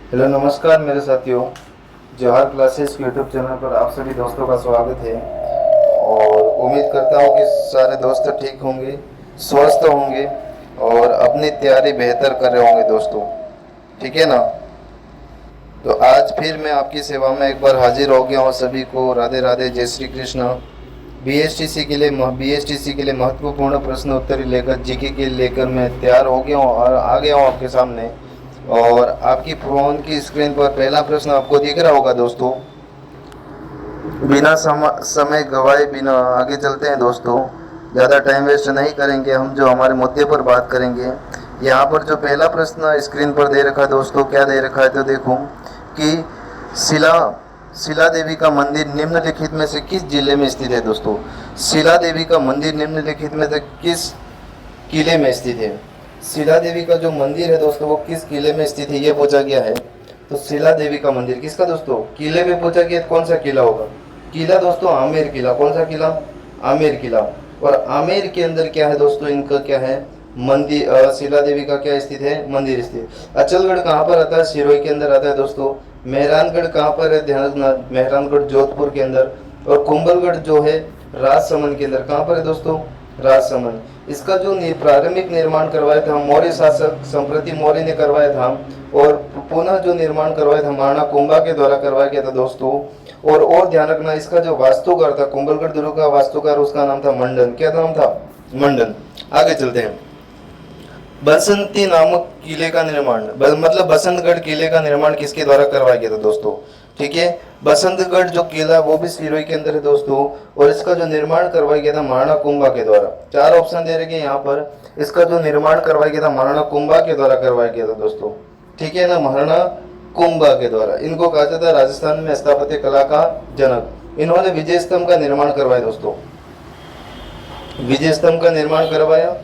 Hello नमस्कार मेरे साथियों। जौहर क्लासेस यूट्यूब चैनल पर आप सभी दोस्तों का स्वागत है और उम्मीद करता हूँ कि सारे दोस्त ठीक होंगे, स्वस्थ होंगे और अपनी तैयारी बेहतर कर रहे होंगे दोस्तों। ठीक है ना। तो आज फिर मैं आपकी सेवा में एक बार हाजिर हो गया हूँ। सभी को राधे राधे, जय श्री कृष्ण। बीएसटीसी के लिए महत्वपूर्ण प्रश्न उत्तरी लेकर जीके के लेकर मैं तैयार हो गया हूँ और आ गया हूँ आपके सामने। और आपकी फ़ोन की स्क्रीन पर पहला प्रश्न आपको दिख रहा होगा दोस्तों। बिना समय गवाए बिना आगे चलते हैं दोस्तों। ज़्यादा टाइम वेस्ट नहीं करेंगे, हम जो हमारे मुद्दे पर बात करेंगे। यहाँ पर जो पहला प्रश्न स्क्रीन पर दे रखा है दोस्तों, क्या दे रखा है तो देखो कि शिला शिला देवी का मंदिर निम्नलिखित में से किस जिले में स्थित है दोस्तों। शिला देवी का मंदिर निम्नलिखित में से किस किले में स्थित है। शिला देवी का जो मंदिर है दोस्तों वो किस किले में स्थित है ये पूछा गया है। तो शिला देवी का मंदिर किसका दोस्तों, किले में पूछा गया। कौन सा किला होगा? किला दोस्तों आमेर किला। कौन सा किला? आमेर किला। और आमेर के अंदर क्या है दोस्तों, इनका क्या है मंदिर, शिला देवी का क्या स्थित है, मंदिर स्थित। अचलगढ़ कहाँ पर आता है? सिरोही के अंदर आता है दोस्तों। मेहरानगढ़ कहाँ पर है? ध्यान रखना, मेहरानगढ़ जोधपुर के अंदर। और कुंभलगढ़ जो है राजसमंद के अंदर। कहाँ पर है दोस्तों? राजसमंद। इसका जो प्रारंभिक निर्माण करवाया था मौर्य शासक संप्रति मौर्य ने करवाया था और पुनः जो निर्माण करवाया था महाराणा कुंभा के द्वारा करवाया गया था दोस्तों। और ध्यान रखना, इसका जो वास्तुकार था कुंभलगढ़ दुर्ग का वास्तुकार, उसका नाम था मंडन। क्या नाम था? मंडन। आगे चलते हैं। बसंती नामक किले का निर्माण, मतलब बसंतगढ़ किले का निर्माण किसके द्वारा करवाया गया था दोस्तों? ठीक है, बसंतगढ़ जो किला वो भी सिरोही के अंदर है दोस्तों। और इसका जो निर्माण करवाया गया था महाराणा कुंभा के द्वारा। चार ऑप्शन दे रखे यहाँ पर। इसका जो निर्माण करवाया गया था महाराणा कुंभा के द्वारा करवाया गया था दोस्तों। ठीक है ना, महाराणा कुंभा के द्वारा। इनको कहा जाता है राजस्थान में स्थापत्य कला का जनक। इन्होंने विजय स्तंभ का निर्माण करवाया दोस्तों। विजय स्तंभ का निर्माण करवाया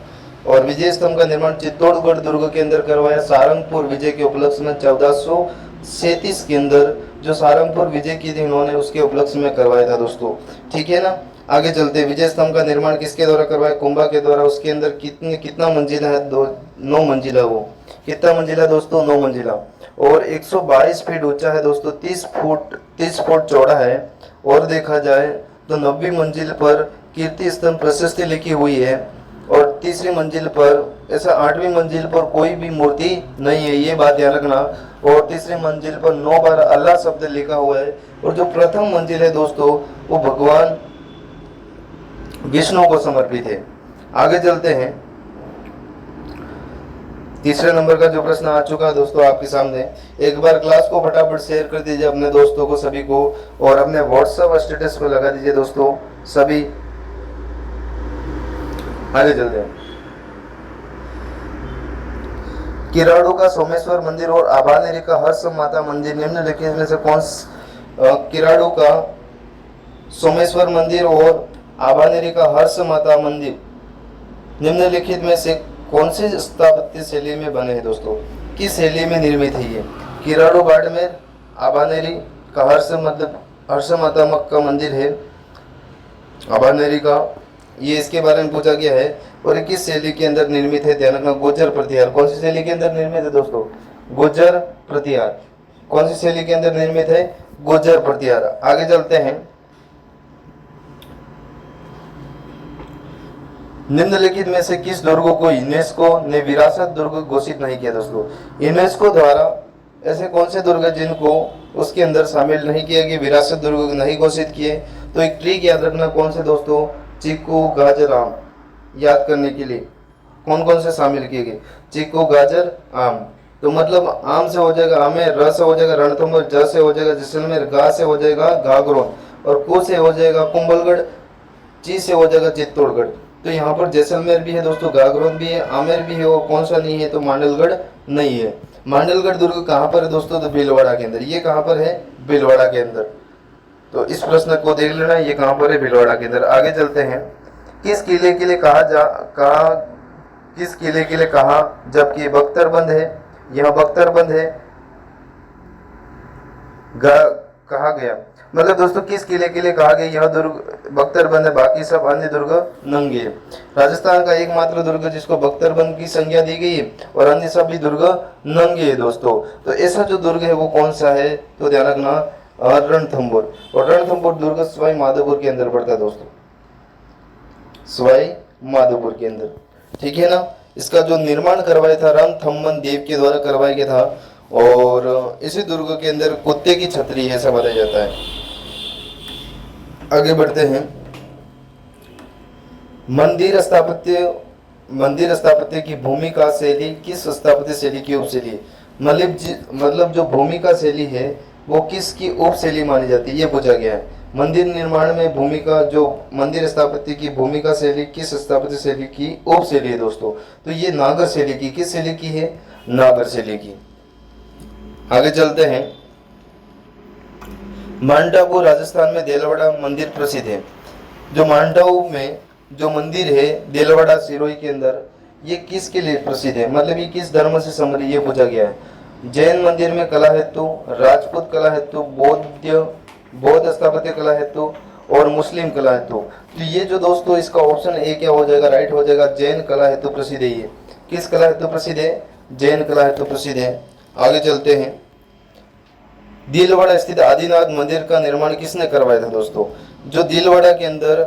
और विजय स्तंभ का निर्माण चित्तौड़गढ़ दुर्ग के अंदर करवाया। सारंगपुर विजय के उपलक्ष्य में 1437 के अंदर जो सारंगपुर विजय की थी इन्होंने, उसके उपलक्ष्य में करवाया था दोस्तों। ठीक है ना। आगे चलते। विजय स्तंभ का निर्माण किसके द्वारा करवाया? कुंभा के द्वारा। उसके अंदर कितना मंजिला है? 9 मंजिला। वो कितना मंजिला दोस्तों? 9 मंजिला। और 122 फीट ऊंचा है दोस्तों, 30 फुट चौड़ा है। और देखा जाए तो 90 मंजिल पर कीर्ति स्तंभ प्रशस्ति लिखी हुई है। और तीसरी मंजिल पर, ऐसा 8वीं मंजिल पर कोई भी मूर्ति नहीं है, ये बात ध्यान रखना। और तीसरी मंजिल पर 9 बार अल्लाह शब्द लिखा हुआ है। और जो प्रथम मंजिल है दोस्तों वो भगवान विष्णु को समर्पित है। आगे चलते हैं। तीसरे नंबर का जो प्रश्न आ चुका है दोस्तों आपके सामने। एक बार क्लास को फटाफट शेयर कर दीजिए अपने दोस्तों को सभी को, और अपने व्हाट्सएप स्टेटस पर लगा दीजिए दोस्तों सभी। आगे चलते हैं। किराड़ू का सोमेश्वर मंदिर और आभानेरी का हर्ष माता मंदिर निम्नलिखित में से कौन? किराड़ू का सोमेश्वर मंदिर और आभानेरी का हर्ष माता मंदिर निम्नलिखित में से कौन सी स्थापत्य शैली में बने हैं दोस्तों? किस शैली में निर्मित है ये? किराड़ू बाड़मेर, आभानेरी का हर्ष माता का मंदिर है आभानेरी का, ये इसके बारे में पूछा गया है। और किस शैली के अंदर निर्मित है? ध्यान रखना, गुर्जर प्रतिहार। कौन सी शैली के अंदर निर्मित है दोस्तों? गुर्जर प्रतिहार। कौन सी शैली के अंदर निर्मित है? गुर्जर प्रतिहार। आगे चलते हैं। निम्नलिखित में से किस दुर्ग को यूनेस्को ने विरासत दुर्ग घोषित नहीं किया दोस्तों? यूनेस्को द्वारा ऐसे कौन से दुर्ग जिनको उसके अंदर शामिल नहीं किया गया, विरासत दुर्ग नहीं घोषित किए? तो एक ट्रिक याद रखना, कौन से दोस्तों? चीकू, गाजर, आम। याद करने के लिए कौन कौन से शामिल किए गए? चीकू, गाजर, आम। तो मतलब आम से हो जाएगा आमेर, र से हो जाएगा रणथंभौर, ज से हो जाएगा जैसलमेर, गा से हो जाएगा घाघरोन, और कु से हो जाएगा कुंभलगढ़, ची से हो जाएगा चित्तौड़गढ़। तो यहाँ पर जैसलमेर भी है दोस्तों, घाघरोन भी है, आमेर भी है, और कौन सा नहीं है? तो मांडलगढ़ नहीं है। मांडलगढ़ दुर्ग कहाँ पर है दोस्तों? तो भीलवाड़ा के अंदर। ये कहाँ पर है? भीलवाड़ा के अंदर। तो इस प्रश्न को देख लेना, ये कहाँ पर है? भीलवाड़ा के अंदर। आगे चलते हैं। किस किले के लिए कहा जबकि बख्तरबंद है? यहाँ बख्तरबंद है। कहा गया। मतलब दोस्तों किस किले के लिए कहा गया यह दुर्ग बख्तरबंद है, बाकी सब अन्य दुर्ग नंगे है। राजस्थान का एकमात्र दुर्ग जिसको बख्तरबंद की संज्ञा दी गई है और अन्य सभी दुर्ग नंगे है दोस्तों। तो ऐसा जो दुर्ग है वो कौन सा है, तो ध्यान रखना रणथंभौर। और रणथंभौर दुर्ग सवाई माधोपुर के अंदर पड़ता है दोस्तों, सवाई माधोपुर के अंदर, ठीक है ना। इसका जो निर्माण करवाया था रणथंभौर देव के द्वारा करवाया गया था। और इसी दुर्ग के अंदर कुत्ते की छतरी ऐसा बताया जाता है। आगे बढ़ते हैं। मंदिर स्थापत्य की भूमिका शैली किस स्थापत्य शैली की उपशैली, मतलब जो भूमिका शैली है वो किसकी उपशैली मानी जाती है, ये पूछा गया है। मंदिर निर्माण में भूमिका, जो मंदिर स्थापत्य की भूमिका शैली किस स्थापत्य शैली की उपशैली है दोस्तों, तो ये नागर शैली की, किस शैली की है, नागर शैली की। आगे चलते हैं। माउंट आबू राजस्थान में देलवाड़ा मंदिर प्रसिद्ध है। जो माउंट आबू में जो मंदिर है देलवाड़ा सिरोही के अंदर, ये किसके लिए प्रसिद्ध है, मतलब ये किस धर्म से संबंधित, ये पूछा गया है। जैन मंदिर में कला हेतु, राजपूत कला हेतु, बौद्ध स्थापत्य कला हेतु और मुस्लिम कला हेतु। तो ये जो दोस्तों इसका ऑप्शन ए क्या हो जाएगा, राइट हो जाएगा। जैन कला हेतु प्रसिद्ध है। ये किस कला हेतु प्रसिद्ध है, जैन कला हेतु प्रसिद्ध है। आगे चलते हैं। दिलवाड़ा स्थित आदिनाथ मंदिर का निर्माण किसने करवाया था दोस्तों, जो दिलवाड़ा के अंदर,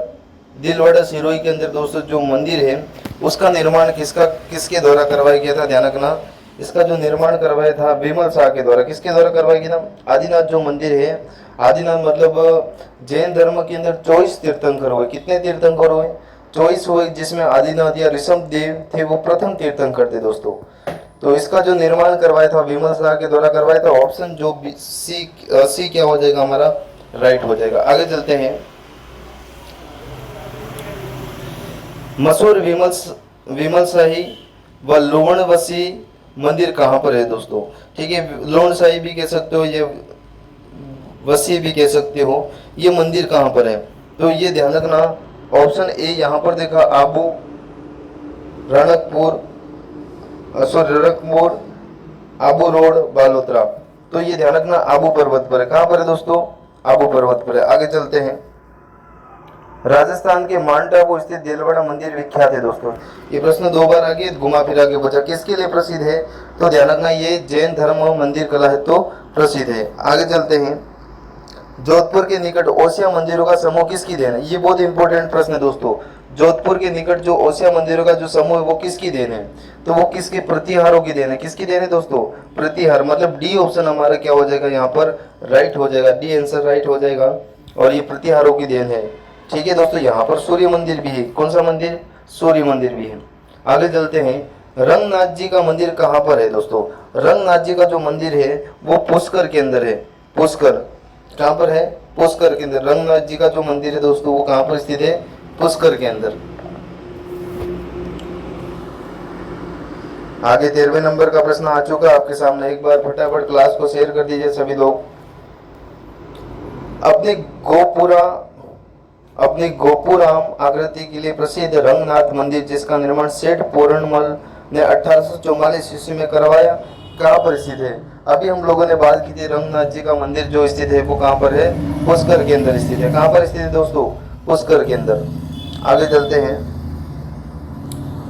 दिलवाड़ा सिरोही के अंदर दोस्तों जो मंदिर है उसका निर्माण किसके द्वारा करवाया गया था, ध्यान रखना। इसका जो निर्माण करवाया था विमल शाह के द्वारा। किसके द्वारा करवाया गया था, आदिनाथ जो मंदिर है, आदिनाथ मतलब जैन धर्म के अंदर 24 तीर्थंकर हुए। कितने तीर्थंकर हुए, 24 हुए, जिसमें आदिनाथ या ऋषभ देव थे वो प्रथम तीर्थंकर थे दोस्तों। तो इसका जो निर्माण करवाया था विमल शाह के द्वारा करवाया था। ऑप्शन जो सी क्या हो जाएगा हमारा, राइट हो जाएगा। आगे चलते हैं। मशहूर विमल शाही व लोणवसी मंदिर कहाँ पर है दोस्तों, ठीक है। लोण शाही भी कह सकते हो, ये वसी भी कह सकते हो। ये मंदिर कहाँ पर है, तो ये ध्यान रखना। ऑप्शन ए यहाँ पर देखा, आबू रणकपुर, रणकपुर, आबू रोड, बालोतरा। तो ये ध्यान रखना आबू पर्वत पर है। कहाँ पर है दोस्तों, आबू पर्वत पर है। आगे चलते हैं। राजस्थान के माउंट आबू स्थित देलवाड़ा मंदिर विख्यात है दोस्तों। ये प्रश्न 2 बार आगे घुमा फिरा के पूछा, किसके लिए प्रसिद्ध है, तो ध्यान रखना ये जैन धर्म मंदिर कला है तो प्रसिद्ध है। आगे चलते हैं। जोधपुर के निकट ओसिया मंदिरों का समूह किसकी देन है, ये बहुत इंपॉर्टेंट प्रश्न है दोस्तों। जोधपुर के निकट जो ओसिया मंदिरों का जो समूह है वो किसकी देन है, तो वो किसके, प्रतिहारों की देन है। किसकी देन है दोस्तों, प्रतिहार। मतलब डी ऑप्शन हमारा क्या हो जाएगा यहाँ पर, राइट हो जाएगा। डी आंसर राइट हो जाएगा और ये प्रतिहारों की देन है, ठीक है दोस्तों। यहाँ पर सूर्य मंदिर भी है। कौन सा मंदिर, सूर्य मंदिर भी है। आगे चलते हैं। रंगनाथ जी का मंदिर कहाँ पर है दोस्तों, रंगनाथ जी का जो मंदिर है वो पुष्कर के अंदर है। पुष्कर कहाँ पर है, पुष्कर के अंदर। रंगनाथ जी का जो मंदिर है दोस्तों वो कहाँ पर स्थित है, पुष्कर के अंदर। आगे 13वें नंबर का प्रश्न आ चुका आपके सामने। एक बार फटाफट क्लास को शेयर कर दीजिए सभी लोग। अपने गोपुराम आकृति के लिए प्रसिद्ध रंगनाथ मंदिर जिसका निर्माण सेठ पोरणमल ने 1844 ईस्वी में करवाया, कहाँ पर स्थित है। अभी हम लोगों ने बात की थी रंगनाथ जी का मंदिर जो स्थित है वो कहाँ पर है, पुष्कर के अंदर स्थित है। कहाँ पर स्थित है दोस्तों, पुष्कर के अंदर। आगे चलते हैं।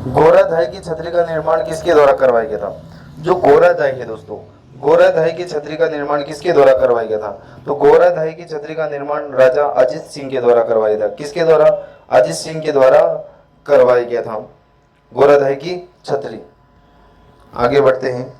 गोराधाई की छतरी का निर्माण किसके द्वारा करवाया गया था, जो गोराधाई है दोस्तों, गोराधाई की छतरी का निर्माण किसके द्वारा करवाया गया था, तो गोराधाई की छतरी का निर्माण राजा अजीत सिंह के द्वारा करवाया था। किसके द्वारा, अजीत सिंह के द्वारा करवाया गया था गोराधाई की छतरी। आगे बढ़ते हैं।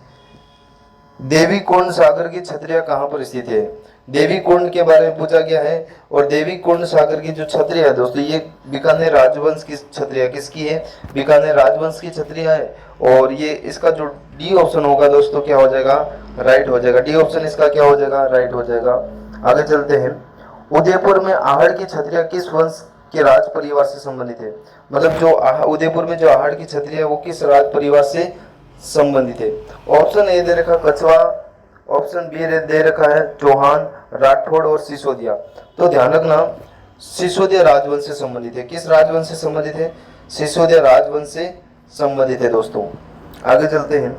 देवी कुंड सागर की छतरियां कहाँ पर स्थित है, देवी कुंड के बारे में पूछा गया है। और देवी कुंड सागर की जो छतरी है दोस्तों ये बीकानेर राजवंश की छतरी है। किसकी है, बीकानेर राजवंश की छतरी है। और ये इसका जो डी ऑप्शन होगा दोस्तों क्या हो जाएगा, राइट हो जाएगा। डी ऑप्शन इसका क्या हो जाएगा, राइट हो जाएगा। आगे चलते हैं। उदयपुर में आहड़ की छतरियां किस वंश के राज परिवार से संबंधित है, मतलब जो उदयपुर में जो आहड़ की छतरी है वो किस राज परिवार से संबंधित है। ऑप्शन ए दे रखा कछवा, ऑप्शन बी दे रखा है चौहान, राठौड़ और सिसोदिया। तो ध्यान रखना सिसोदिया राजवंश से संबंधित है। किस राजवंश से संबंधित है, सिसोदिया राजवंश से संबंधित है दोस्तों। आगे चलते हैं।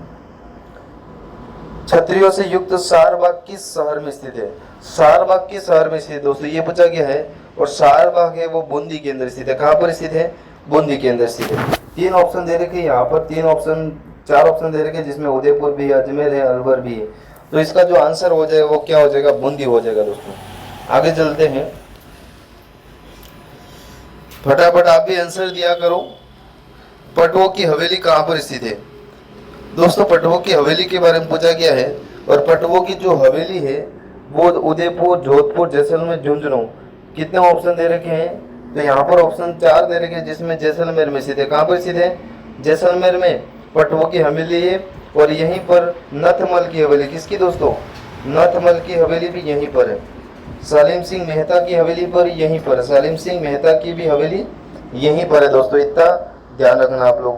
छतरियों से युक्त सारबाग किस शहर में स्थित है? सारबाग किस शहर में स्थित है दोस्तों, ये पूछा गया है। और सारबाग है वो बूंदी के अंदर स्थित है। कहाँ पर स्थित है? बूंदी के अंदर स्थित है। 3 ऑप्शन दे रखे यहाँ पर, 4 ऑप्शन दे रखे जिसमें उदयपुर भी है, अजमेर है, अलवर भी है। तो इसका जो आंसर हो जाएगा वो क्या हो जाएगा? बूंदी हो जाएगा दोस्तों। आगे चलते हैं, फटाफट आप भी आंसर दिया करो। पटवों की हवेली कहाँ पर स्थित है? दोस्तों पटवों की हवेली के बारे में पूछा गया है। और पटवों की जो हवेली है वो उदयपुर, जोधपुर, जैसलमेर, झुंझुनू। कितने ऑप्शन दे रखे हैं? तो यहाँ पर ऑप्शन 4 दे रखे हैं जिसमें जैसलमेर में स्थित है। कहाँ पर स्थित है? जैसलमेर में पटवों की हवेली है। और यहीं पर नथमल की हवेली, किसकी दोस्तों? नथमल की हवेली भी यहीं पर है। सलीम सिंह मेहता की हवेली पर यहीं पर, सलीम सिंह मेहता की भी हवेली यहीं पर है दोस्तों। इतना ध्यान रखना आप लोग।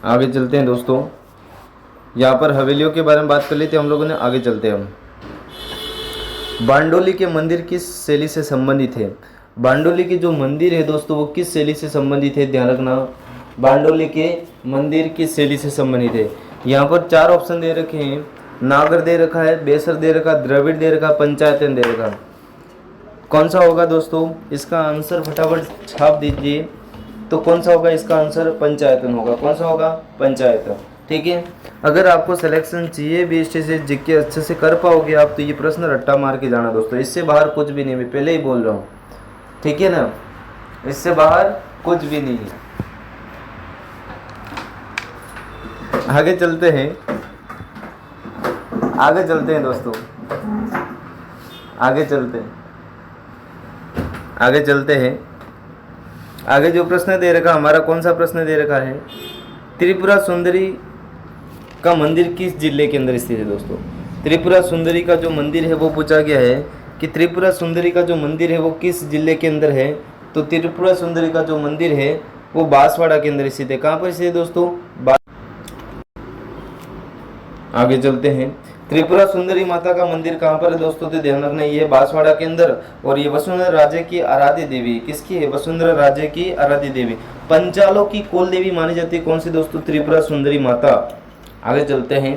आगे चलते हैं दोस्तों, यहाँ पर हवेलियों के बारे में बात कर ली थी हम लोगों ने। आगे चलते हैं हम। बारडोली के मंदिर किस शैली से संबंधित है? बारडोली के जो मंदिर है दोस्तों वो किस शैली से संबंधित है? ध्यान रखना, बारडोली के मंदिर किस शैली से संबंधित है? यहाँ पर 4 ऑप्शन दे रखे हैं। नागर दे रखा है, बेसर दे रखा, द्रविड़ दे रखा, पंचायतन दे रखा। कौन सा होगा दोस्तों? इसका आंसर फटाफट छाप दीजिए। तो कौन सा होगा इसका आंसर? पंचायतन होगा। कौन सा होगा? पंचायतन। ठीक है। अगर आपको सिलेक्शन चाहिए भी से जिक्के अच्छे से कर पाओगे आप, तो ये प्रश्न रट्टा मार के जाना दोस्तों। इससे बाहर कुछ भी नहीं, मैं पहले ही बोल रहा हूँ, ठीक है ना। इससे बाहर कुछ भी नहीं है। आगे चलते हैं, आगे चलते हैं दोस्तों, आगे चलते हैं, आगे चलते हैं। आगे जो प्रश्न दे रखा हमारा, कौन सा प्रश्न दे रखा है? त्रिपुरा सुंदरी का मंदिर किस जिले के अंदर स्थित है दोस्तों? त्रिपुरा सुंदरी का जो मंदिर है वो पूछा गया है कि त्रिपुरा सुंदरी का जो मंदिर है वो किस जिले के अंदर है? तो त्रिपुरा सुंदरी का जो मंदिर है वो बांसवाड़ा के अंदर स्थित है। कहाँ पर स्थित है दोस्तों? आगे चलते हैं, त्रिपुरा सुंदरी माता का मंदिर कहाँ पर है दोस्तों? तो ध्यान रखना, ये बांसवाड़ा के अंदर। और ये वसुंधरा राजे की आराध्य देवी, किसकी है? वसुंधरा राजे की आराध्य देवी। पंचालों की कुल देवी मानी जाती है कौन सी दोस्तों? त्रिपुरा सुंदरी माता। आगे चलते हैं,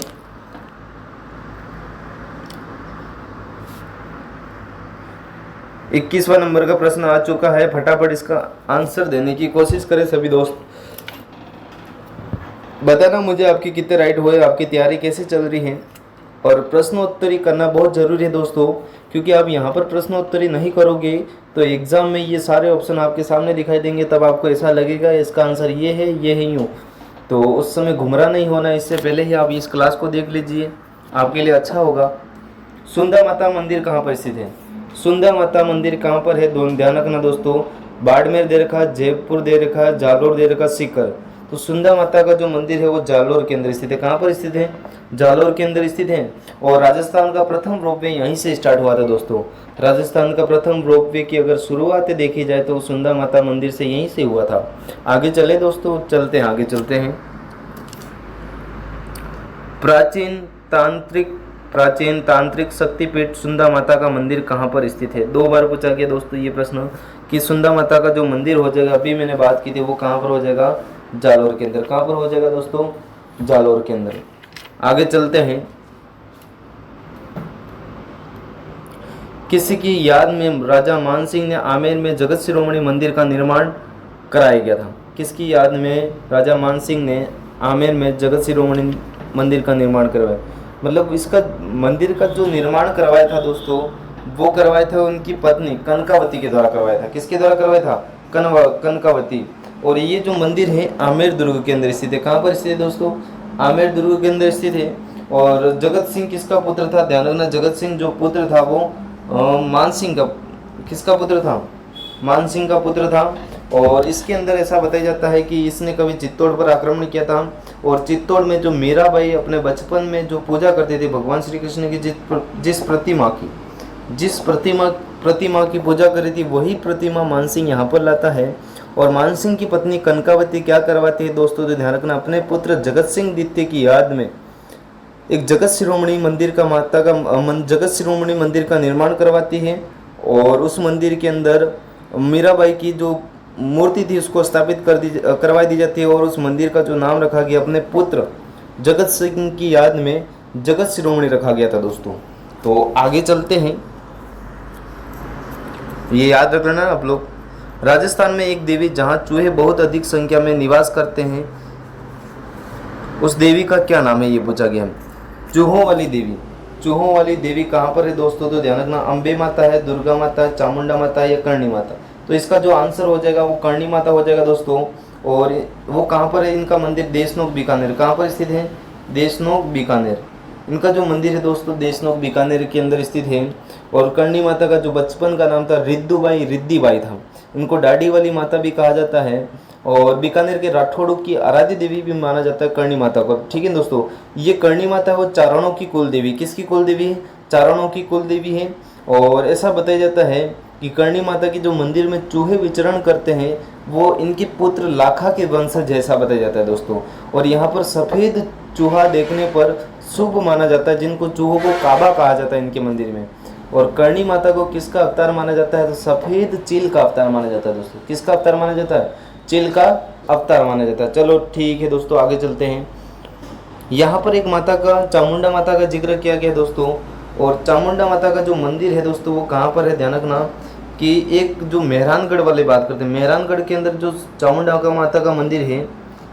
21वां नंबर का प्रश्न आ चुका है। फटाफट इसका आंसर देने की कोशिश करें सभी दोस्त। बताना मुझे आपके कितने राइट हुए, आपकी तैयारी कैसे चल रही है। और प्रश्नोत्तरी करना बहुत ज़रूरी है दोस्तों, क्योंकि आप यहाँ पर प्रश्नोत्तरी नहीं करोगे तो एग्ज़ाम में ये सारे ऑप्शन आपके सामने दिखाई देंगे। तब आपको ऐसा लगेगा इसका आंसर ये है यूँ। तो उस समय गुमराह नहीं होना, इससे पहले ही आप इस क्लास को देख लीजिए, आपके लिए अच्छा होगा। सुंदा माता मंदिर कहाँ पर स्थित है? सुंदा माता मंदिर कहाँ पर है? ध्यान रखना दोस्तों, बाड़मेर दे रखा, जयपुर दे रखा, जालोर दे रखा, सीकर। तो सुंदा माता का जो मंदिर है वो जालोर के अंदर स्थित है। कहाँ पर स्थित है? जालोर के अंदर स्थित है। और राजस्थान का प्रथम रोपवे यहीं से स्टार्ट हुआ था दोस्तों। राजस्थान का प्रथम रोपवे की अगर शुरुआत देखी जाए तो सुंदा माता मंदिर से यहीं से हुआ था। आगे चले दोस्तों, चलते हैं, आगे चलते हैं। प्राचीन तांत्रिक शक्तिपीठ सुंदा माता का मंदिर कहाँ पर स्थित है? 2 बार पूछा गया दोस्तों ये प्रश्न कि सुंदा माता का जो मंदिर हो जाएगा, अभी मैंने बात की थी, वो कहाँ पर हो जाएगा? जालोर के अंदर। कहाँ पर हो जाएगा दोस्तों? जालोर के अंदर। आगे चलते हैं, किसी की याद में राजा मानसिंह ने आमेर में जगत शिरोमणि मंदिर का निर्माण कराया गया था? किसकी याद में राजा मानसिंह ने आमेर में जगत शिरोमणि मंदिर का निर्माण करवाया? मतलब इसका मंदिर का जो निर्माण करवाया था दोस्तों, वो करवाया था उनकी पत्नी कनकावती के द्वारा करवाया था। किसके द्वारा करवाया था? कनकावती। और ये जो मंदिर है आमेर दुर्ग के अंदर स्थित है। कहाँ पर स्थित है दोस्तों? आमेर दुर्ग के अंदर स्थित है। और जगत सिंह किसका पुत्र था? ध्यान रखना, जगत सिंह जो पुत्र था वो मानसिंह का, किसका पुत्र था? मानसिंह का पुत्र था। और इसके अंदर ऐसा बताया जाता है कि इसने कभी चित्तौड़ पर आक्रमण किया था। और चित्तौड़ में जो मीराबाई अपने बचपन में जो पूजा करते थे भगवान श्री कृष्ण की, जिस प्रतिमा की पूजा करी थी, वही प्रतिमा मानसिंह यहाँ पर लाता है। और मानसिंह की पत्नी कनकावती क्या करवाती है दोस्तों? तो ध्यान रखना, अपने पुत्र जगत सिंह द्वितीय की याद में एक जगत शिरोमणि मंदिर का निर्माण करवाती है। और उस मंदिर के अंदर मीराबाई की जो मूर्ति थी उसको स्थापित करवाई दी जाती है। और उस मंदिर का जो नाम रखा गया अपने पुत्र जगत सिंह की याद में जगत शिरोमणि रखा गया था दोस्तों। तो आगे चलते हैं, ये याद रख लेना आप लोग। राजस्थान में एक देवी जहाँ चूहे बहुत अधिक संख्या में निवास करते हैं, उस देवी का क्या नाम है, ये पूछा गया। चूहों वाली देवी। चूहों वाली देवी कहाँ पर है दोस्तों, तो ध्यान रखना, अम्बे माता है, दुर्गा माता है, चामुंडा माता है या करणी माता। तो इसका जो आंसर हो जाएगा वो करणी माता हो जाएगा दोस्तों। और वो कहाँ पर है, इनका मंदिर देशनोक बीकानेर। कहाँ पर स्थित है, देशनोक बीकानेर। इनका जो मंदिर है दोस्तों देशनोक बीकानेर के अंदर स्थित है। और करणी माता का जो बचपन का नाम था रिद्धिबाई था। इनको डाडी वाली माता भी कहा जाता है। और बीकानेर के राठौड़ों की आराध्य देवी भी माना जाता है करणी माता को। ठीक है दोस्तों, ये करणी माता वो चारणों की कुल देवी, किसकी कुल देवी है, चारणों की कुल देवी है। और ऐसा बताया जाता है कि करणी माता की जो मंदिर में चूहे विचरण करते हैं वो इनके पुत्र लाखा के वंशज जैसा बताया जाता है दोस्तों। और यहाँ पर सफ़ेद चूहा देखने पर शुभ माना जाता है, जिनको चूहों को काबा कहा जाता है इनके मंदिर में। और करणी माता को किसका अवतार माना जाता है, तो सफ़ेद चील का अवतार माना जाता है दोस्तों। किसका अवतार माना जाता है, चील का अवतार माना जाता है। चलो ठीक है दोस्तों, आगे चलते हैं। यहाँ पर एक माता का, चामुंडा माता का जिक्र किया गया दोस्तों। और चामुंडा माता का जो मंदिर है दोस्तों वो कहाँ पर है, ध्यान रखना कि एक जो मेहरानगढ़ वाले बात करते हैं, मेहरानगढ़ के अंदर जो चामुंडा का माता का मंदिर है,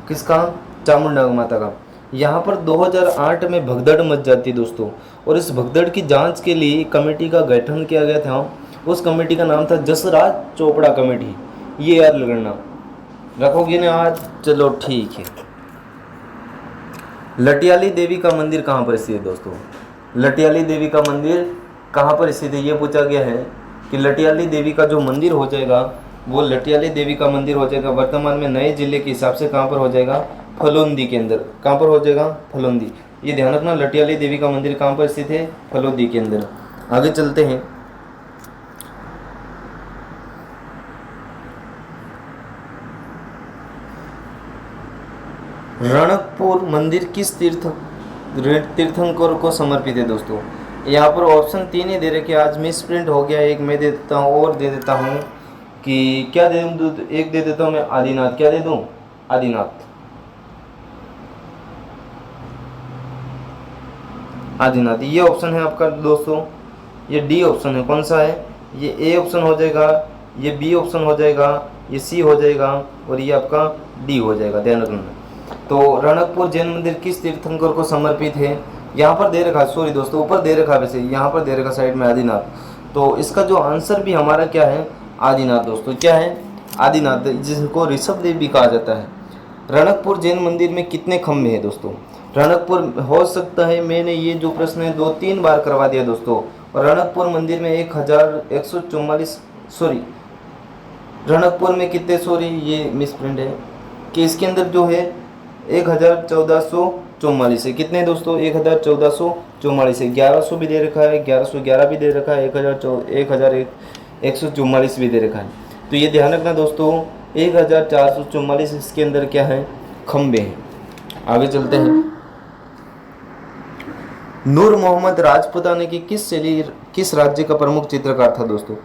किसका, चामुंडा माता का। यहाँ पर 2008 में भगदड़ मच जाती दोस्तों। और इस भगदड़ की जांच के लिए कमेटी का गठन किया गया था। उस कमेटी का नाम था जसराज चोपड़ा कमेटी। ये याद रखना, रखोगे ना आज, चलो ठीक है। लटियाली देवी का मंदिर कहाँ पर स्थित है दोस्तों, लटियाली देवी का मंदिर कहाँ पर स्थित है, ये पूछा गया है कि लटियाली देवी का जो मंदिर हो जाएगा वो लटियाली देवी का मंदिर हो जाएगा वर्तमान में नए जिले के हिसाब से कहाँ पर हो जाएगा, फलोंदी के अंदर। कहाँ पर हो जाएगा, फलोंदी। ये ध्यान रखना, लटियाली देवी का मंदिर कहाँ पर स्थित है, फलोंदी के अंदर। आगे चलते हैं। रणकपुर मंदिर किस तीर्थंकर को समर्पित है दोस्तों। यहाँ पर ऑप्शन 3 ही दे रखे, आज मिस प्रिंट हो गया, एक मैं दे देता हूँ और दे देता हूँ कि क्या दे दूँ, एक दे देता हूँ मैं आदिनाथ। क्या दे दूँ, आदिनाथ। आदिनाथ ये ऑप्शन है आपका दोस्तों। ये डी ऑप्शन है, कौन सा है, ये ए ऑप्शन हो जाएगा, ये बी ऑप्शन हो जाएगा, ये सी हो जाएगा और ये आपका डी हो जाएगा, ध्यान रखना। तो रणकपुर जैन मंदिर किस तीर्थंकर को समर्पित है, यहाँ पर दे रखा, सॉरी दोस्तों ऊपर दे रखा, वैसे यहाँ पर दे रखा साइड में आदिनाथ। तो इसका जो आंसर भी हमारा क्या है, आदिनाथ दोस्तों। क्या है, आदिनाथ, जिसको ऋषभ देव भी कहा जाता है। रणकपुर जैन मंदिर में कितने खम्भे हैं दोस्तों, रणकपुर हो सकता है मैंने ये जो प्रश्न है 2-3 बार करवा दिया दोस्तों। और रणकपुर मंदिर में 1144, सॉरी रणकपुर में कितने, सॉरी ये मिसप्रिंट है कि इसके अंदर जो है 111444 है। कितने दोस्तों, 111444 है। 1100 भी दे रखा है, 1111 भी दे रखा है, 1144 भी दे रखा है। तो ये ध्यान रखना दोस्तों, 1444 इसके अंदर क्या है, खम्बे हैं। आगे चलते हैं। नूर मोहम्मद राजपुताने की किस राज्य का प्रमुख चित्रकार था दोस्तों,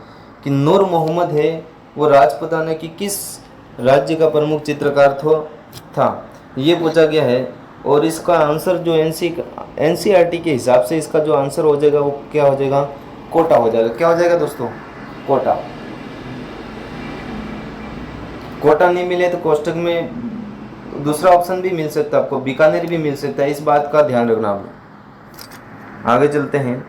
कि नूर मोहम्मद है वो राजपुताने की किस राज्य का प्रमुख चित्रकार था, ये पूछा गया है। और इसका आंसर जो एनसीईआरटी के हिसाब से इसका जो आंसर हो जाएगा वो क्या हो जाएगा, कोटा हो जाएगा। क्या हो जाएगा दोस्तों, कोटा। कोटा नहीं मिले तो कोष्टक में दूसरा ऑप्शन भी मिल सकता है आपको, बीकानेर भी मिल सकता है, इस बात का ध्यान रखना आप। आगे चलते हैं।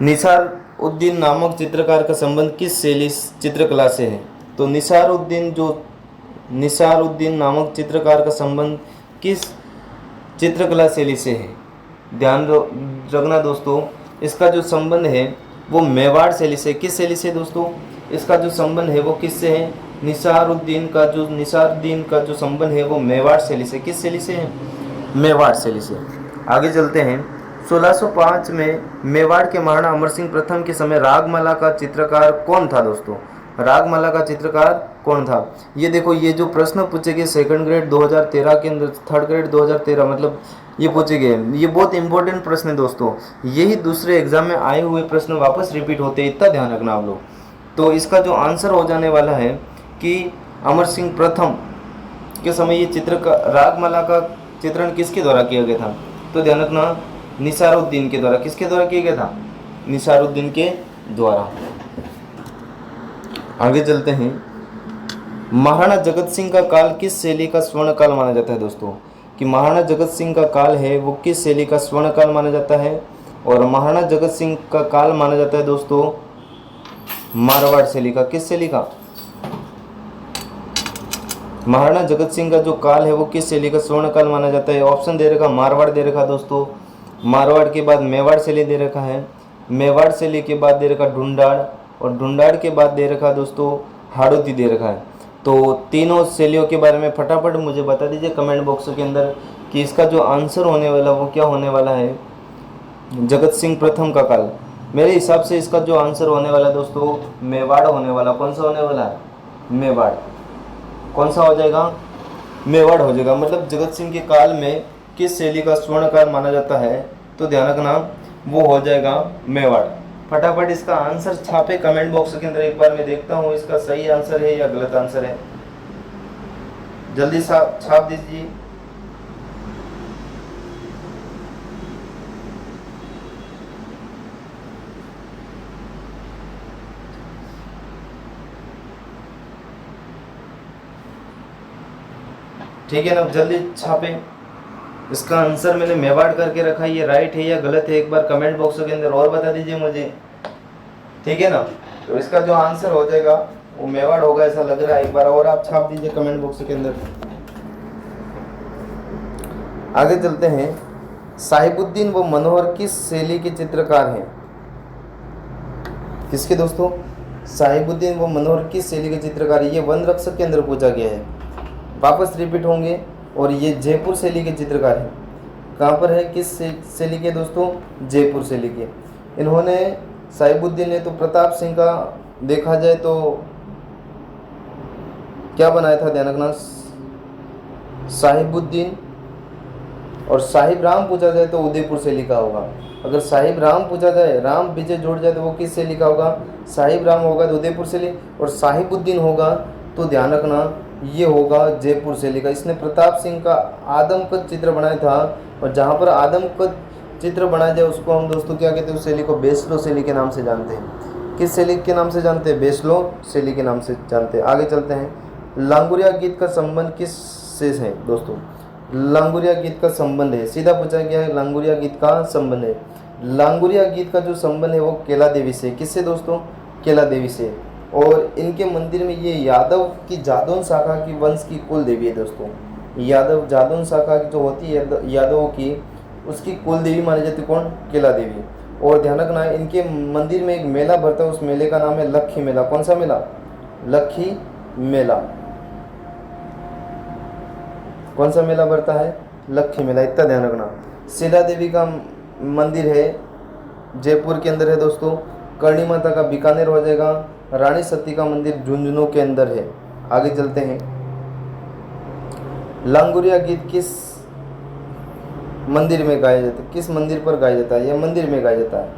निसार उद्दीन नामक चित्रकार का संबंध किस शैली चित्रकला से है, तो निसार उद्दीन नामक चित्रकार का संबंध किस चित्रकला शैली से है, ध्यान रखना दोस्तों। इसका जो संबंध है वो मेवाड़ शैली से। किस शैली से दोस्तों, इसका जो संबंध है वो किससे है, निसारुद्दीन का जो संबंध है वो मेवाड़ शैली से। किस शैली से है, मेवाड़ शैली से। आगे चलते हैं। 1605 में मेवाड़ के महाराणा अमर सिंह प्रथम के समय रागमाला का चित्रकार कौन था दोस्तों, रागमाला का चित्रकार कौन था। ये देखो, ये जो प्रश्न पूछे गए सेकंड ग्रेड 2013 के अंदर, थर्ड ग्रेड 2013, मतलब ये पूछे गए, ये बहुत इंपॉर्टेंट प्रश्न है दोस्तों। यही दूसरे एग्जाम में आए हुए प्रश्न वापस रिपीट होते हैं, इतना ध्यान रखना आप लोग। तो इसका जो आंसर हो जाने वाला है कि अमर सिंह प्रथम के समय ये रागमाला का चित्रण किसके द्वारा किया गया था? तो ध्यान रखना, निसारुद्दीन के द्वारा। किसके द्वारा किया गया था? निसारुद्दीन के द्वारा। आगे चलते हैं। महाराणा जगत सिंह का काल किस शैली का स्वर्ण काल माना जाता है दोस्तों? कि महाराणा जगत सिंह का काल है वो किस शैली का स्वर्ण काल माना जाता है? और महाराणा जगत सिंह का काल माना जाता है दोस्तों मारवाड़ शैली का। किस शैली का? महाराणा जगत सिंह का जो काल है वो किस शैली का स्वर्ण काल माना जाता है? ऑप्शन दे रखा, मारवाड़ दे रखा दोस्तों, मारवाड़ के बाद मेवाड़ शैली दे रखा है, मेवाड़ शैली के बाद दे रखा ढूंढाड़, और ढूंढाड़ के बाद दे रखा दोस्तों हाड़ौती दे रखा है। तो तीनों शैलियों के बारे में फटाफट मुझे बता दीजिए कमेंट बॉक्स के अंदर कि इसका जो आंसर होने वाला वो क्या होने वाला है। जगत सिंह प्रथम का काल, मेरे हिसाब से इसका जो आंसर होने वाला है दोस्तों मेवाड़ होने वाला। कौन सा होने वाला है? मेवाड़। कौन सा हो जाएगा? मेवाड़ हो जाएगा। मतलब जगत सिंह के काल में किस शैली का स्वर्ण काल माना जाता है? तो ध्यान रखना वो हो जाएगा मेवाड़। फटाफट इसका आंसर छापे कमेंट बॉक्स के अंदर, एक बार मैं देखता हूँ इसका सही आंसर है या गलत आंसर है। जल्दी छाप दीजिए। ठीक है ना, जल्दी छापे। इसका आंसर मैंने मेवाड़ करके रखा है, ये राइट है या गलत है एक बार कमेंट बॉक्स के अंदर और बता दीजिए मुझे। ठीक है ना, तो इसका जो आंसर हो जाएगा वो मेवाड़ होगा ऐसा लग रहा है। एक बार और आप छाप दीजिए कमेंट बॉक्स के अंदर। आगे चलते हैं। साहिबुद्दीन व मनोहर किस शैली के चित्रकार हैं? किसके दोस्तों? साहिबुद्दीन व मनोहर किस शैली के चित्रकार? ये वन रक्षक के अंदर पूछा गया है। वापस रिपीट होंगे। और ये जयपुर शैली के चित्रकार हैं। कहाँ पर है? किस शैली के दोस्तों? जयपुर शैली के। इन्होंने साहिबुद्दीन ने तो प्रताप सिंह का देखा जाए तो क्या बनाया था? ध्यान रखना, साहिबुद्दीन। और साहिब राम पूछा जाए तो उदयपुर शैली का होगा। अगर साहिब राम पूछा जाए, राम विजय जोड़ जाए तो वो किस शैली का होगा? साहिब राम होगा तो उदयपुर शैली, और साहिबुद्दीन होगा तो ध्यान रखना ये होगा जयपुर शैली का। इसने प्रताप सिंह का आदमकद चित्र बनाया था, और जहाँ पर आदमकद चित्र बनाया जाए उसको हम दोस्तों क्या कहते हैं? उस शैली को बेसलो शैली के नाम से जानते हैं। किस शैली के नाम से जानते हैं? बेसलो शैली के नाम से जानते हैं। आगे चलते हैं। लांगुरिया गीत का संबंध किस से है दोस्तों? लांगुरिया गीत का संबंध है, सीधा पूछा गया है, लांगुरिया गीत का संबंध है। लांगुरिया गीत का जो संबंध है वो केला देवी से। किससे दोस्तों? केला देवी से। और इनके मंदिर में ये यादव की जादौन शाखा की वंश की कुल देवी है दोस्तों। यादव जादौन शाखा की जो होती है यादवों की, उसकी कुल देवी मानी जाती है। कौन? केला देवी। और ध्यान रखना है इनके मंदिर में एक मेला भरता है, उस मेले का नाम है लक्खी मेला। कौन सा मेला? लक्खी मेला। कौन सा मेला भरता है? लक्खी मेला। इतना ध्यान रखना। शीला देवी का मंदिर है जयपुर के अंदर है दोस्तों। करणी माता का बीकानेर हो जाएगा। रानी सती का मंदिर झुंझुनू के अंदर है। आगे चलते हैं। लांगुरिया गीत किस मंदिर में गाया जाता है? किस मंदिर पर गाया जाता है? यह मंदिर में गाया जाता है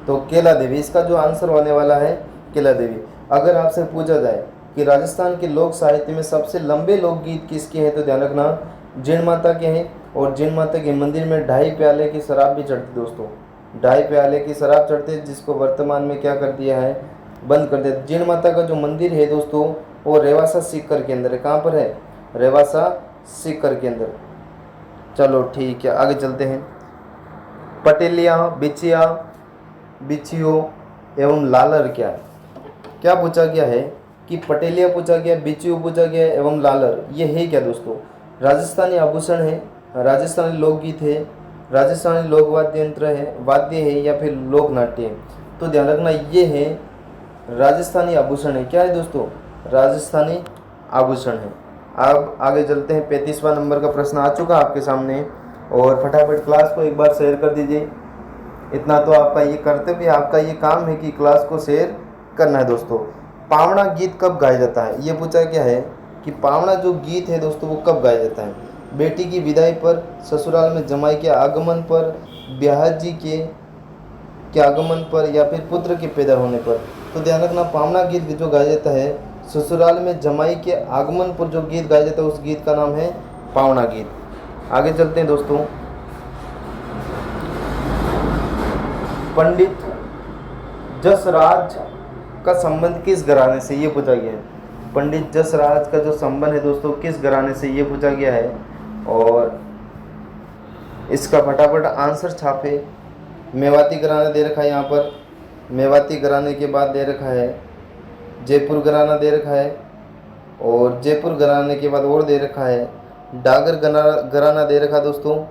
तो केला देवी। इसका जो आंसर होने वाला है केला देवी। अगर आपसे पूछा जाए कि राजस्थान के लोक साहित्य में सबसे लंबे लोकगीत किसके हैं तो ध्यान रखना जिन माता के हैं। और जिन माता के मंदिर में 2.5 प्याले की शराब भी चढ़ती दोस्तों। 2.5 प्याले की शराब चढ़ती है, जिसको वर्तमान में क्या कर दिया है? बंद कर दिया। जिन माता का जो मंदिर है दोस्तों वो रेवासा सीकर के अंदर है। कहाँ पर है? रेवासा सीकर के अंदर। चलो ठीक है, आगे चलते हैं। पटेलिया, बिचिया, बिचियो एवं लालर क्या है? क्या पूछा गया है कि पटेलिया पूछा गया, बिचियो पूछा गया एवं लालर, ये है क्या दोस्तों? राजस्थानी आभूषण है, राजस्थानी लोकगीत है, राजस्थानी लोक वाद्य यंत्र है, वाद्य है या फिर लोक नाट्य है? तो ध्यान रखना ये है राजस्थानी आभूषण है। क्या है दोस्तों? राजस्थानी आभूषण है। अब आगे चलते हैं। 35वां नंबर का प्रश्न आ चुका आपके सामने, और फटाफट क्लास को एक बार शेयर कर दीजिए। इतना तो आपका ये कर्तव्य, आपका ये काम है कि क्लास को शेयर करना है दोस्तों। पावना गीत कब गाया जाता है? ये पूछा क्या है कि पावना जो गीत है दोस्तों वो कब गाया जाता है? बेटी की विदाई पर, ससुराल में जमाई के आगमन पर, ब्याह जी के आगमन पर, या फिर पुत्र के पैदा होने पर? तो ध्यान रखना पावना गीत जो गाया जाता है ससुराल में जमाई के आगमन पर जो गीत गाया जाता है उस गीत का नाम है पावना गीत। आगे चलते हैं दोस्तों। पंडित जसराज का संबंध किस घराने से, ये पूछा गया है। पंडित जसराज का जो संबंध है दोस्तों किस घराने से, ये पूछा गया है। और इसका फटाफट आंसर छापे। मेवाती घराना दे रखा है यहाँ पर, मेवाती घराने के बाद दे रखा है जयपुर घराना दे रखा है, और जयपुर घराने के बाद और दे रखा है डागर घराना दे रखा दोस्तों,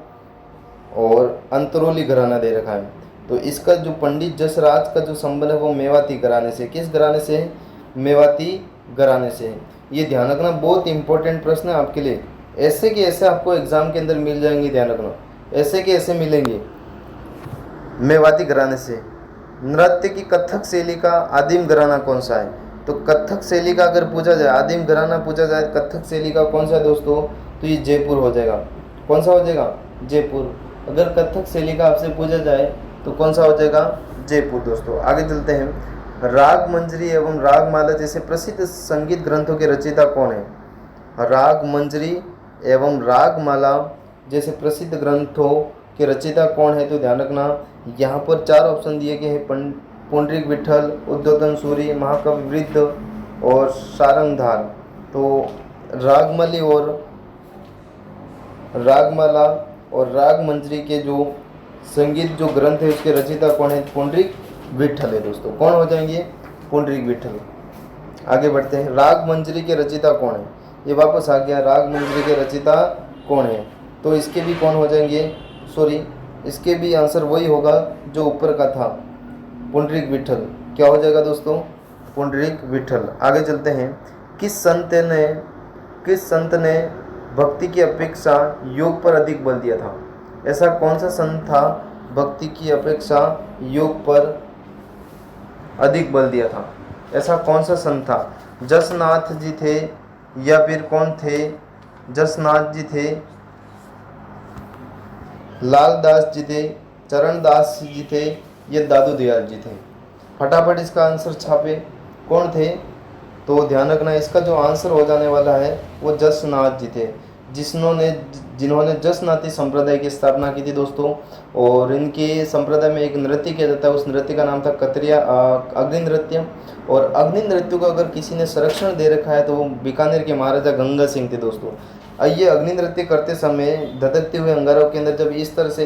और अंतरोली घराना दे रखा है। तो इसका जो पंडित जसराज का जो संबंध है वो मेवाती घराने से, किस घराने से है, मेवाती घराने से है। ये ध्यान रखना, बहुत इंपॉर्टेंट प्रश्न है आपके लिए, ऐसे के ऐसे आपको एग्जाम के अंदर मिल जाएंगे, ध्यान रखना ऐसे के ऐसे मिलेंगे। मेवाती घराने से। नृत्य की कथक शैली का आदिम घराना कौन सा है, तो कथक शैली का अगर पूछा जाए, आदिम घराना पूछा जाए कथक शैली का कौन सा है दोस्तों, तो ये जयपुर हो जाएगा। कौन सा हो जाएगा, जयपुर। अगर कथक शैली का आपसे पूछा जाए तो कौन सा हो जाएगा, जयपुर दोस्तों। आगे चलते हैं। राग मंजरी एवं रागमाला जैसे प्रसिद्ध संगीत ग्रंथों के रचयिता कौन है। राग मंजरी एवं रागमाला जैसे प्रसिद्ध ग्रंथों के रचयिता कौन है, तो ध्यान रखना यहाँ पर 4 ऑप्शन दिए गए हैं, पुंडरीक विठल, उद्योतन सूरी, महाकवि वृद्ध और सारंगधार। तो रागमाला और राग मंजरी के जो संगीत जो ग्रंथ है उसके रचयिता कौन है, पुंडरीक विठल है दोस्तों। कौन हो जाएंगे, पुंडरीक विठल। आगे बढ़ते हैं। राग मंजरी के रचयिता कौन है, ये वापस आ गया, राग मंजरी के रचयिता कौन है, तो इसके भी कौन हो जाएंगे, सॉरी इसके भी आंसर वही होगा जो ऊपर का था, पुंडरीक विठल। क्या हो जाएगा दोस्तों, पुंडरीक विठल। आगे चलते हैं। किस संत ने भक्ति की अपेक्षा योग पर अधिक बल दिया था। ऐसा कौन सा संत था भक्ति की अपेक्षा योग पर अधिक बल दिया था, ऐसा कौन सा संत था। जसनाथ जी थे या फिर कौन थे, जसनाथ जी थे, लालदास जी थे, चरणदास जी थे, ये दादू दयाल जी थे। फटाफट इसका आंसर छापे, कौन थे, तो ध्यान रखना इसका जो आंसर हो जाने वाला है वो जसनाथ जी थे, जिन्होंने जसनाती संप्रदाय की स्थापना की थी दोस्तों। और इनके संप्रदाय में एक नृत्य किया जाता है, उस नृत्य का नाम था कतरिया अग्नि नृत्य। और अग्नि नृत्य को अगर किसी ने संरक्षण दे रखा है तो वो बीकानेर के महाराजा गंगा सिंह थे दोस्तों। ये अग्नि नृत्य करते समय धधकते हुए अंगारों के अंदर जब इस तरह से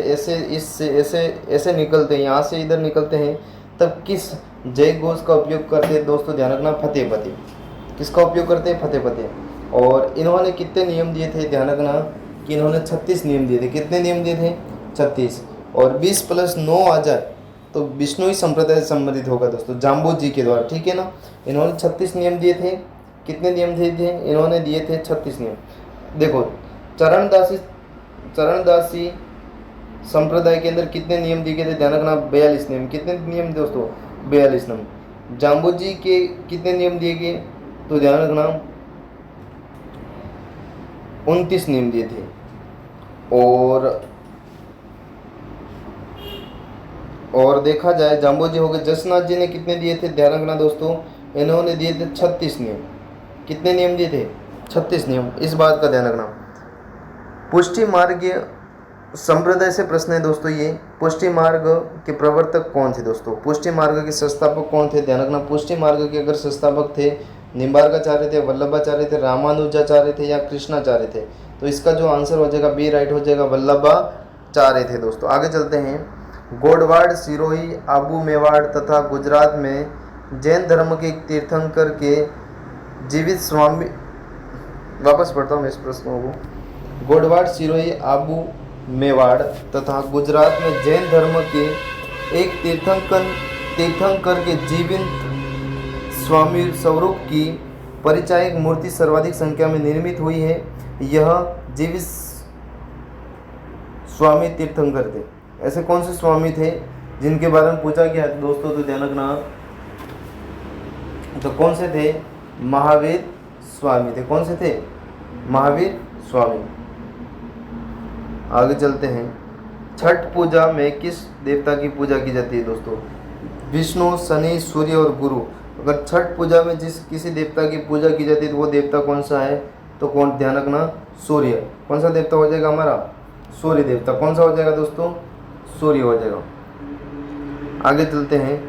ऐसे निकलते हैं, यहाँ से इधर निकलते हैं, तब किस जय घोष का उपयोग करते हैं दोस्तों, ध्यान रखना, फतेह फतेह। किसका उपयोग करते हैं, फतेह फतेह। और इन्होंने कितने नियम दिए थे, ध्यान रखना कि इन्होंने 36 नियम दिए थे। कितने नियम दिए थे, 36। और 20 + 9 आ जाए तो विष्णुई संप्रदाय से संबंधित होगा दोस्तों, जाम्बू जी के द्वारा, ठीक है ना। इन्होंने 36 नियम दिए थे। कितने नियम दिए थे, इन्होंने दिए थे 36 नियम। देखो चरणदासी संप्रदाय के अंदर कितने नियम दिए गए थे, ध्यान रखना, 42 नियम। कितने नियम दोस्तों, 42 नियम। जाम्बू जी के कितने नियम दिए गए, तो ध्यान रखना 29 नियम दिए थे। और देखा जाए जाम्बू जी हो गए, जसनाथ जी ने कितने दिए थे, ध्यान रखना दोस्तों, इन्होंने दिए थे 36 नियम। कितने नियम दिए थे, 36 नियम, इस बात का ध्यान रखना। पुष्टि मार्ग संप्रदाय से प्रश्न है दोस्तों, ये पुष्टि मार्ग के प्रवर्तक कौन थे दोस्तों, पुष्टि मार्ग के संस्थापक कौन थे, ध्यान रखना। पुष्टि मार्ग के अगर संस्थापक थे निम्बार्काचार्य थे, वल्लभाचार्य थे, रामानुजाचार्य थे या कृष्णाचार्य थे, तो इसका जो आंसर हो जाएगा बी राइट हो जाएगा, वल्लभाचार्य थे दोस्तों। आगे चलते हैं। गोडवाड़, सिरोही, आबू मेवाड़ तथा गुजरात में जैन धर्म के तीर्थंकर के जीवित स्वामी, वापस पढ़ता हूँ इस प्रश्नों को। गोडवाड़, सिरोही, आबू मेवाड़ तथा गुजरात में जैन धर्म के एक तीर्थंकर के जीवित स्वामी स्वरूप की परिचायक मूर्ति सर्वाधिक संख्या में निर्मित हुई है। यह जीवित स्वामी तीर्थंकर थे। ऐसे कौन से स्वामी थे जिनके बारे में पूछा गया दोस्तों, तो ध्यान रखना, तो कौन से थे, महावीर स्वामी थे। कौन से थे, महावीर स्वामी। आगे चलते हैं। छठ पूजा में किस देवता की पूजा की जाती है दोस्तों, विष्णु, शनि, सूर्य और गुरु। अगर छठ पूजा में जिस किसी देवता की पूजा की जाती है तो वो देवता कौन सा है, तो कौन, ध्यान रखना, सूर्य। कौन सा देवता हो जाएगा हमारा, सूर्य देवता। कौन सा हो जाएगा दोस्तों? सूर्य हो जाएगा। आगे चलते हैं।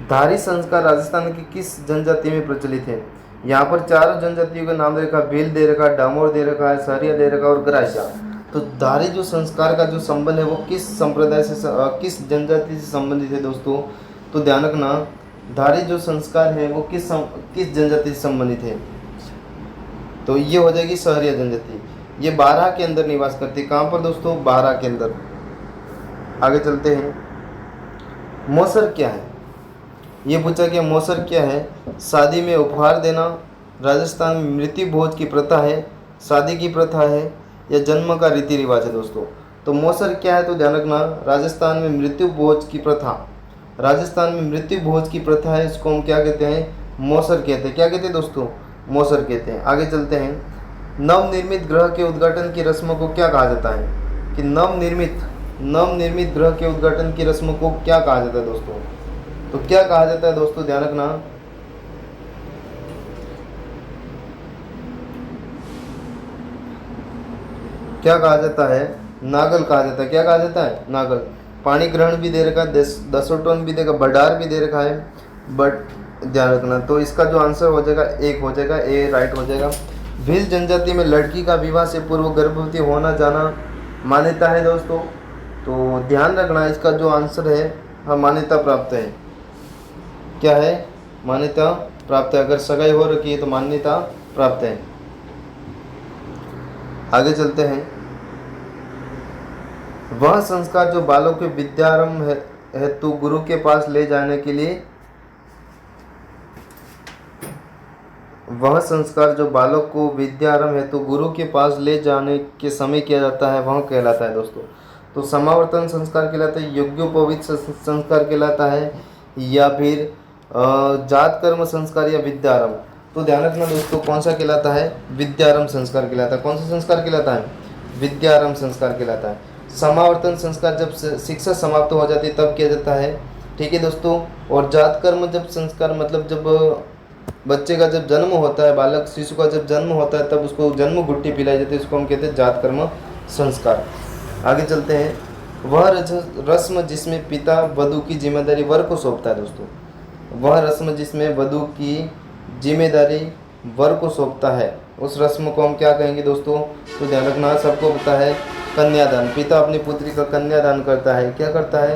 धारी संस्कार राजस्थान की किस जनजाति में प्रचलित है? यहाँ पर चारों जनजातियों का नाम दे रखा, भील दे रखा, डामोर दे रखा है, सहरिया दे रखा और ग्रासिया। तो धारी जो संस्कार का जो संबंध है वो किस संप्रदाय से किस जनजाति से संबंधित है दोस्तों? तो ध्यान रखना, धारी जो संस्कार है वो किस जनजाति से संबंधित है? तो ये हो जाएगी सहरिया जनजाति। ये बारां के अंदर निवास करती है। कहाँ पर दोस्तों? बारां के अंदर। आगे चलते हैं। मौसर क्या है? ये पूछा गया मौसर क्या है? शादी में उपहार देना, राजस्थान में मृत्यु भोज की प्रथा है, शादी की प्रथा है या जन्म का रीति रिवाज है दोस्तों? तो मौसर क्या है? तो ध्यान रखना, राजस्थान में मृत्यु भोज की प्रथा, राजस्थान में मृत्यु भोज की प्रथा है, इसको हम क्या कहते हैं? मौसर कहते हैं। क्या कहते हैं दोस्तों? मौसर कहते हैं। आगे चलते हैं। नवनिर्मित ग्रह के उद्घाटन की रस्म को क्या कहा जाता है? कि नवनिर्मित ग्रह के उद्घाटन की रस्म को क्या कहा जाता है दोस्तों? तो क्या कहा जाता है दोस्तों? ध्यान रखना, क्या कहा जाता है? नागल कहा जाता है। क्या कहा जाता है? नागल। पाणी ग्रहण भी दे रखा है, दसोटन भी देगा, बडार भी दे रखा है, बट ध्यान रखना। तो इसका जो आंसर हो जाएगा एक हो जाएगा, ए राइट हो जाएगा। भील जनजाति में लड़की का विवाह से पूर्व गर्भवती होना जाना मान्यता है दोस्तों। तो ध्यान रखना, इसका जो आंसर है हाँ मान्यता प्राप्त है। क्या है? मान्यता प्राप्त है। अगर सगाई हो रखी है तो मान्यता प्राप्त है। आगे चलते हैं। वह संस्कार जो बालक के विद्यारंभ हेतु गुरु के पास ले जाने के लिए, वह संस्कार जो बालक को विद्यारंभ हेतु गुरु के पास ले जाने के समय किया जाता है वह कहलाता है दोस्तों। तो समावर्तन संस्कार कहलाता है, यज्ञोपवीत संस्कार कहलाता है, या फिर जात कर्म संस्कार या विद्यारंभ। तो ध्यान रखना दोस्तों, कौन सा कहलाता है? विद्यारंभ संस्कार कहलाता है। कौन सा संस्कार कहलाता है? विद्यारंभ संस्कार कहलाता है। समावर्तन संस्कार जब शिक्षा समाप्त हो जाती है तब किया जाता है, ठीक है दोस्तों। और जात कर्म जब संस्कार मतलब जब बच्चे का जब जन्म होता है, बालक शिशु का जब जन्म होता है तब उसको जन्म घुट्टी पिलाई जाती है, इसको हम कहते हैं जात कर्म संस्कार। आगे चलते हैं। वह रस्म जिसमें पिता वधू की जिम्मेदारी वर को सौंपता है दोस्तों। वह रस्म जिसमें वधू की जिम्मेदारी वर को सौंपता है, उस रस्म को हम क्या कहेंगे दोस्तों? तो ध्यान रखना, सबको पता है कन्यादान। पिता अपनी पुत्री का कन्यादान करता है। क्या करता है?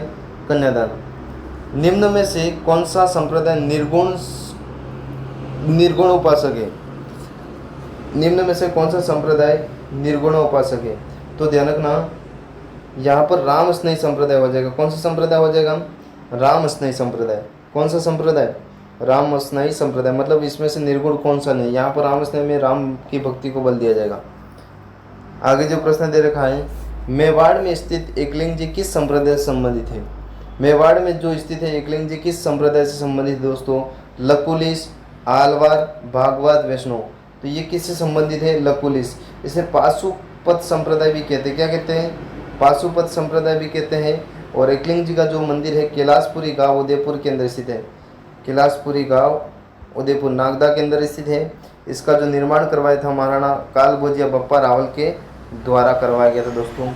कन्यादान। निम्न में से कौन सा संप्रदाय निर्गुण उपासक है? निम्न में से कौन सा संप्रदाय निर्गुण उपासक है? तो ध्यान रखना, यहाँ पर राम स्नेही संप्रदाय हो जाएगा। कौन सा संप्रदाय हो जाएगा? राम स्नेही संप्रदाय। कौन सा संप्रदाय? राम स्नेही संप्रदाय। मतलब इसमें से निर्गुण कौन सा नहीं? यहाँ पर राम स्नेही में राम की भक्ति को बल दिया जाएगा। आगे जो प्रश्न दे रखा है, मेवाड़ में स्थित एकलिंग जी किस संप्रदाय से संबंधित है? मेवाड़ में जो स्थित है एकलिंग जी किस संप्रदाय से संबंधित दोस्तों? लकुलिश, आलवार, भागवत, वैष्णव। तो ये किससे संबंधित है? लकुलिश। इसे पाशुपत संप्रदाय भी कहते हैं। क्या कहते हैं? पाशुपत संप्रदाय भी कहते हैं। और एकलिंग जी का जो मंदिर है कैलाशपुरी गांव उदयपुर के अंदर स्थित है। कैलाशपुरी गांव उदयपुर नागदा के अंदर स्थित है। इसका जो निर्माण करवाया था महाराणा कालभोजिया बप्पा रावल के द्वारा करवाया गया था दोस्तों।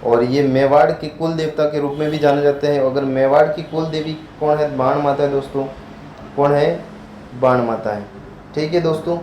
और ये मेवाड़ के कुल देवता के रूप में भी जाने जाते हैं। अगर मेवाड़ की कुल देवी कौन है? बाण माता है दोस्तों। कौन है? बाण माता है। ठीक है दोस्तों।